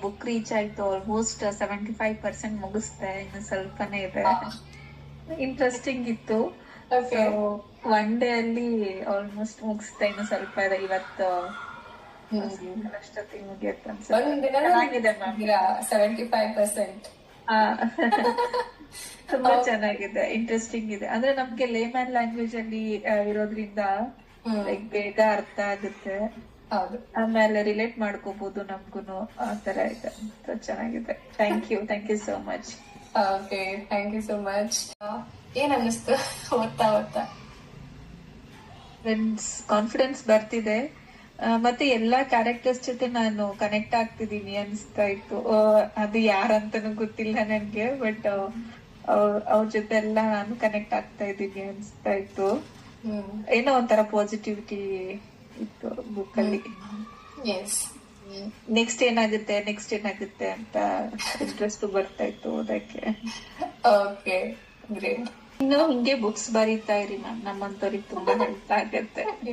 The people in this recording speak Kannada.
ಬುಕ್ ರೀಚ್ ಆಯ್ತು, ಆಲ್ಮೋಸ್ಟ್ 75% ಮುಗಿಸ್ದೆ, ಇನ್ನು ಸ್ವಲ್ಪನೇ ಇದೆ. ಇಂಟ್ರೆಸ್ಟಿಂಗ್ ಇತ್ತು. ಓಕೆ. ಒನ್ ಡೇ ಅಲ್ಲಿ ಆಲ್ಮೋಸ್ಟ್ ಮುಗಿಸ್ದೆ, ಇನ್ನು ಸ್ವಲ್ಪ ಇದೆ. ಇವತ್ತು ಅಷ್ಟೊತ್ತಿಗೆ ಮುಗಿಯುತ್ತೆ ಅನ್ಸುತ್ತೆ. ಒಂದ್ ದಿನ ಚೆನ್ನಾಗಿದೆ ಮ್ಯಾಮ್. 75%. ತುಂಬಾ ಚೆನ್ನಾಗಿದೆ, ಇಂಟ್ರೆಸ್ಟಿಂಗ್ ಇದೆ. ಅಂದ್ರೆ ನಮ್ಗೆ ಲೇಮ್ಯಾನ್ ಲ್ಯಾಂಗ್ವೇಜ್ ಅಲ್ಲಿ ಇರೋದ್ರಿಂದ ಲೈಕ್ ಬೇಗ ಅರ್ಥ ಆಗುತ್ತೆ. ಹೌದು. ಆಮೇಲೆ ರಿಲೇಟ್ ಮಾಡ್ಕೋಬಹುದು ನಮ್ಗುನು, ಆ ತರ ಇದೆ. ಚೆನ್ನಾಗಿದೆ. Thank you so much. Okay, thank you so much. ಏನ್ ಅನ್ನಿಸ್ತು ಓದ್ತಾ? ಕಾನ್ಫಿಡೆನ್ಸ್ ಬರ್ತಿದೆ, ಮತ್ತೆ ಎಲ್ಲಾ ಕ್ಯಾರೆಕ್ಟರ್ಸ್ ಜೊತೆ ನಾನು ಕನೆಕ್ಟ್ ಆಗ್ತಿದೀನಿ ಅನ್ಸ್ತಾ ಇತ್ತು. ಅದು ಯಾರಂತನೂ ಗೊತ್ತಿಲ್ಲ ನನ್ಗೆ, ಬಟ್ ಅವ್ರ ಜೊತೆ ಎಲ್ಲ ನಾನು ಕನೆಕ್ಟ್ ಆಗ್ತಾ ಇದ್ದೀನಿ ಅನ್ಸ್ತಾ ಇತ್ತು. ಏನೋ ಒಂಥರ ಪಾಸಿಟಿವಿಟಿ ಇತ್ತು ಬುಕ್ ಅಲ್ಲಿ. ನೆಕ್ಸ್ಟ್ ಏನಾಗುತ್ತೆ ಅಂತ ಇಂಟ್ರೆಸ್ಟ್ ಬರ್ತಾ ಇತ್ತು ಓದಕ್ಕೆ. Okay, great. ಇನ್ನು ಹಿಂಗೆ ಬುಕ್ಸ್ ಬರೀತಾ ಇರಿ ಮ್ಯಾಮ್, ನಮ್ಮಂತವ್ರಿಗೆ ತುಂಬಾ ಹೆಲ್ಪ್ ಆಗುತ್ತೆ.